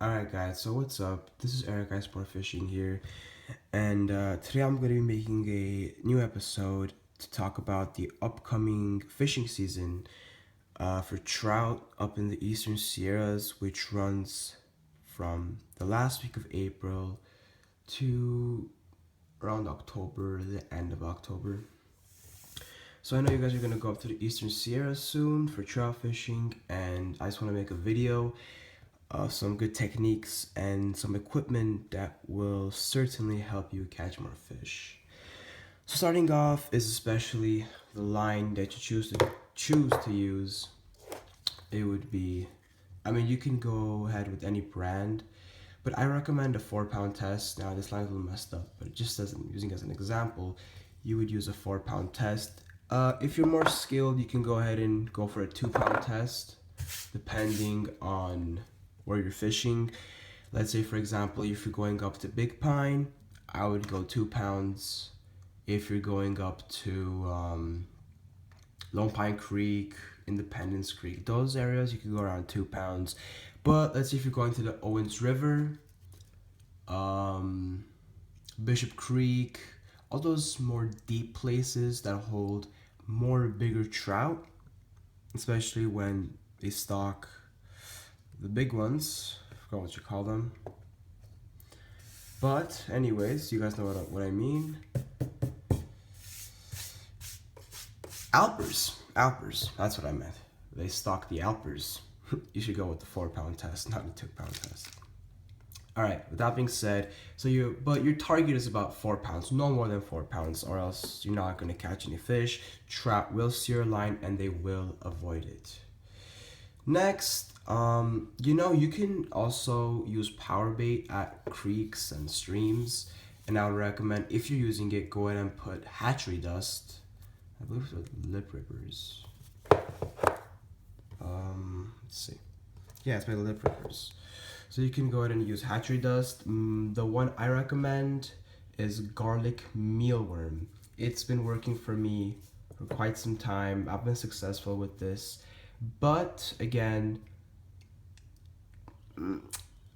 Alright guys, so what's up? This is Eric Sport Fishing here, and today I'm going to be making a new episode to talk about the upcoming fishing season for trout up in the Eastern Sierras, which runs from the last week of April to around October, the end of October. So I know you guys are going to go up to the Eastern Sierras soon for trout fishing, and I just want to make a video some good techniques and some equipment that will certainly help you catch more fish. So starting off is especially the line that you choose to use. It would be, you can go ahead with any brand, but I recommend a 4-pound test. Now this line is a little messed up, but just as using as an example, you would use a 4-pound test. If you're more skilled, you can go ahead and go for a 2-pound test, depending on where you're fishing. Let's say, for example, if you're going up to Big Pine, I would go 2 pounds. If you're going up to Lone Pine Creek, Independence Creek, those areas, you can go around 2 pounds. But let's say if you're going to the Owens River, Bishop Creek, all those more deep places that hold more bigger trout, especially when they stock the big ones. I forgot what you call them. But anyways, you guys know what I mean. Alpers, that's what I meant. They stock the Alpers. You should go with the 4-pound test, not the 2-pound test. All right, with that being said, but your target is about 4 pounds, no more than 4 pounds, or else you're not gonna catch any fish. Trout will see your line and they will avoid it. Next, you can also use power bait at creeks and streams, and I would recommend, if you're using it, go ahead and put hatchery dust. I believe it's with lip rippers. Let's see. Yeah, it's by lip rippers. So you can go ahead and use hatchery dust. The one I recommend is garlic mealworm. It's been working for me for quite some time. I've been successful with this. But again,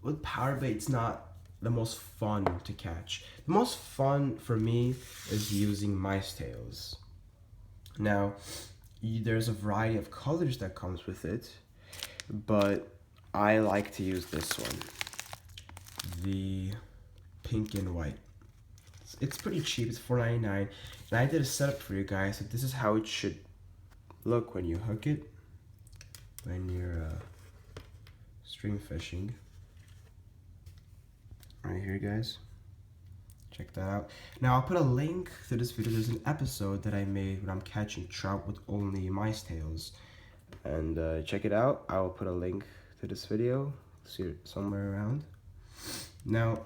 with power bait, it's not the most fun to catch. The most fun for me is using mice tails. Now, there's a variety of colors that comes with it, but I like to use this one, the pink and white. It's pretty cheap, it's $4.99, and I did a setup for you guys, so this is how it should look when you hook it, when you're stream fishing. Right here, guys. Check that out. Now, I'll put a link to this video. There's an episode that I made when I'm catching trout with only mice tails. And check it out. I will put a link to this video. See it somewhere around. Now,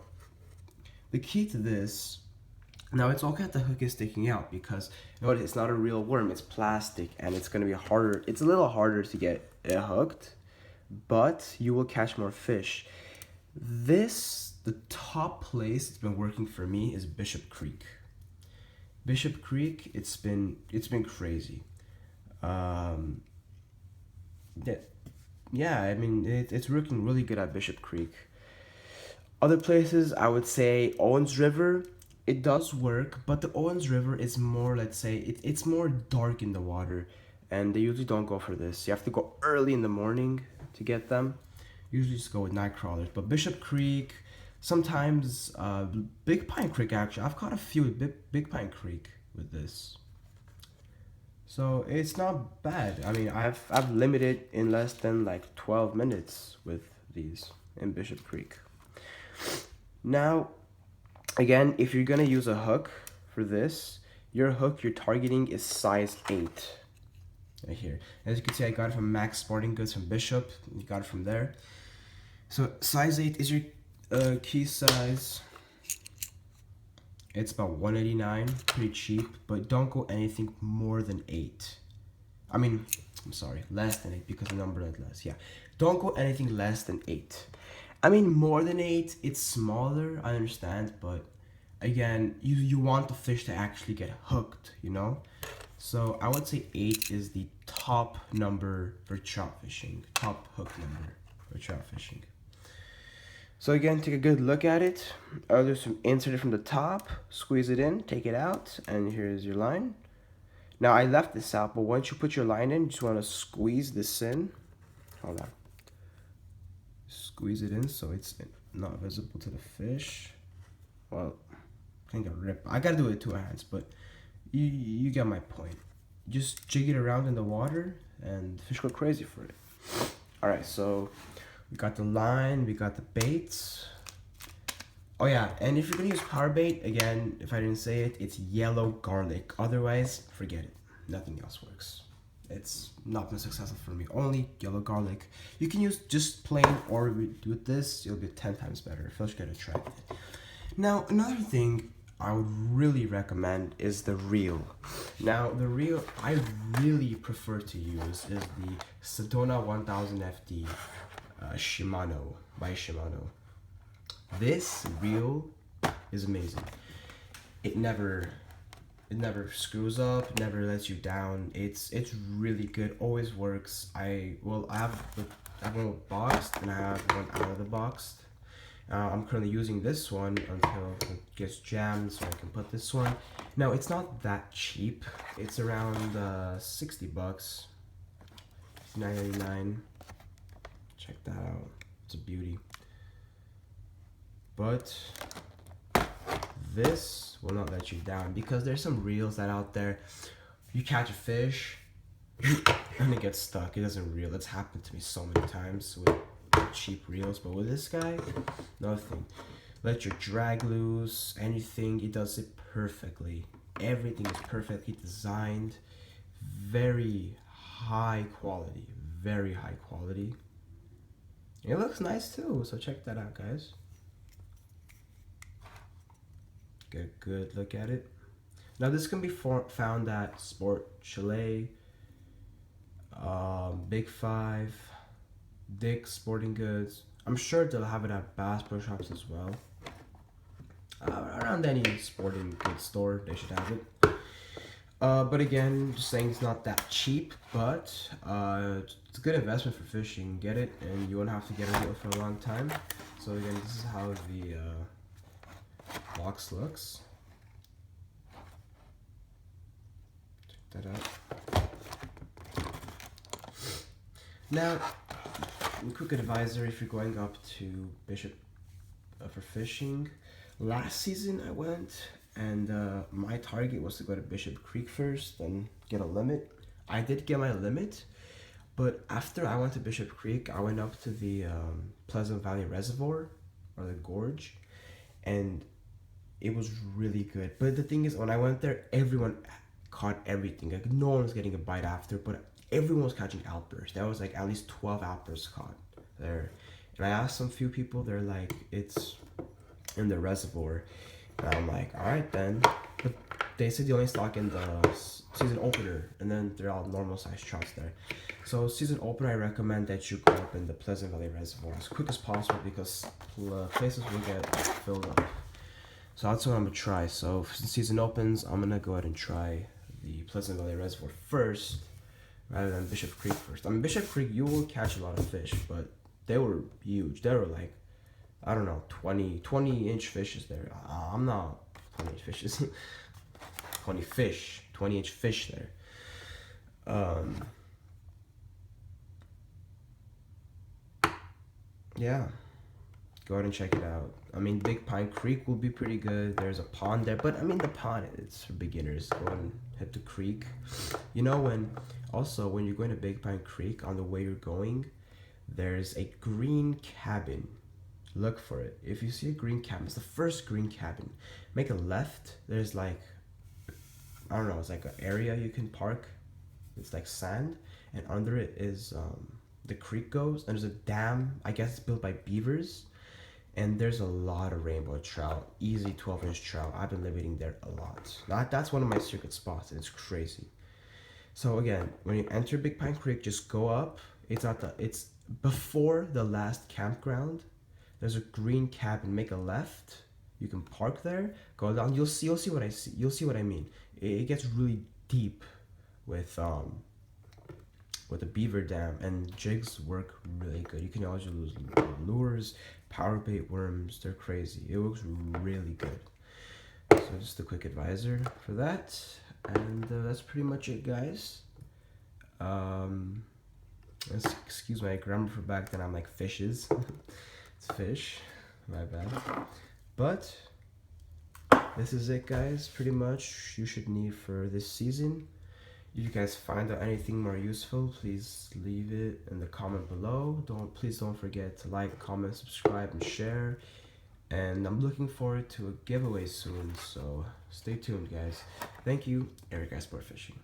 the key to this, now it's okay that the hook is sticking out because it's not a real worm, it's plastic, and it's gonna be harder. It's a little harder to get it hooked, but you will catch more fish. The top place it's been working for me is Bishop Creek. Bishop Creek, it's been crazy. It's working really good at Bishop Creek. Other places, I would say Owens River, it does work, but the Owens River is more, let's say, it's more dark in the water, and they usually don't go for this. You have to go early in the morning to get them. Usually just go with night crawlers. But Bishop Creek, sometimes Big Pine Creek, actually, I've caught a few with Big Pine Creek with this. So it's not bad. I mean, I've limited in less than like 12 minutes with these in Bishop Creek. Now, again, if you're gonna use a hook for this, your hook you're targeting is size 8. Right here. As you can see, I got it from Max Sporting Goods from Bishop. You got it from there. So size 8 is your key size. It's about $1.89, pretty cheap, but don't go anything more than 8. I'm sorry, less than 8 because the number is less. Yeah, don't go anything less than 8. More than 8, it's smaller, I understand, but again, you want the fish to actually get hooked, So I would say 8 is the top number for trout fishing, top hook number for trout fishing. So again, take a good look at it. I'll do some insert it from the top, squeeze it in, take it out, and here's your line. Now I left this out, but once you put your line in, you just want to squeeze this in. Hold on. Squeeze it in so it's not visible to the fish. Well, I think I rip. I gotta do it with two hands, but you get my point. Just jig it around in the water, and the fish go crazy for it. All right, so we got the line, we got the baits. Oh yeah, and if you're gonna use power bait, again, if I didn't say it, it's yellow garlic. Otherwise, forget it. Nothing else works. It's not been successful for me. Only yellow garlic. You can use just plain, or with this, it'll be 10 times better. Fish get attracted. Now, another thing I would really recommend is the reel. Now, the reel I really prefer to use is the Sedona 1000 FD Shimano by Shimano. This reel is amazing. It never screws up, never lets you down. It's really good, always works. I have one boxed and I have one out of the box. I'm currently using this one until it gets jammed, so I can put this one. Now it's not that cheap. It's around 60 bucks. It's $9.99. Check that out. It's a beauty. But this will not let you down because there's some reels that out there you catch a fish and it gets stuck. It doesn't reel. It's happened to me so many times with cheap reels, but with this guy, nothing. Let your drag loose, anything, it does it perfectly. Everything is perfectly designed. Very high quality. Very high quality. It looks nice too, so check that out, guys. Get a good look at it. Now this can be found at Sport Chalet, Big Five, Dick's Sporting Goods. I'm sure they'll have it at Bass Pro Shops as well. Around any sporting goods store, they should have it. But again, just saying it's not that cheap, but it's a good investment for fishing. Get it, and you won't have to get a reel for a long time. So again, this is how the box looks. Check that out. Now, quick advisor if you're going up to Bishop for fishing. Last season I went and my target was to go to Bishop Creek first and get a limit. I did get my limit, but after I went to Bishop Creek, I went up to the Pleasant Valley Reservoir or the gorge, and it was really good. But the thing is, when I went there, everyone caught everything. Like no one was getting a bite after, but everyone was catching outbursts. There was like at least 12 outbursts caught there. And I asked some few people, they're like, it's in the reservoir. And I'm like, all right then. But they said they only stock in the season opener, and then they're all normal size trouts there. So season opener, I recommend that you go up in the Pleasant Valley Reservoir as quick as possible because places will get filled up. So that's what I'm gonna try. So since season opens, I'm gonna go ahead and try the Pleasant Valley Reservoir first, rather than Bishop Creek first. I mean, Bishop Creek, you will catch a lot of fish, but they were huge. They were like, I don't know, 20-inch fishes there. I'm not 20-inch fishes. 20-inch fish there. Yeah, go ahead and check it out. I mean, Big Pine Creek will be pretty good. There's a pond there, but I mean, the pond, it's for beginners. Go and hit the creek. You know, when you're going to Big Pine Creek, on the way you're going, there's a green cabin. Look for it. If you see a green cabin, it's the first green cabin. Make a left. There's like, I don't know, it's like an area you can park. It's like sand, and under it is the creek goes, and there's a dam. I guess it's built by beavers, and there's a lot of rainbow trout. Easy 12-inch trout. I've been living there a lot. That's one of my secret spots, and it's crazy. So again, when you enter Big Pine Creek, just go up. It's before the last campground. There's a green cabin. Make a left. You can park there. Go down. You'll see what I see. You'll see what I mean. It gets really deep with with a beaver dam, and jigs work really good. You can always use lures, power bait worms. They're crazy. It works really good. So just a quick advisor for that, and that's pretty much it, guys. Excuse my grammar for back then. I'm like fishes. It's fish. My bad. But this is it, guys. Pretty much you should need for this season. If you guys find out anything more useful, please leave it in the comment below. Please don't forget to like, comment, subscribe, and share. And I'm looking forward to a giveaway soon, so stay tuned, guys. Thank you, Eric Sport Fishing.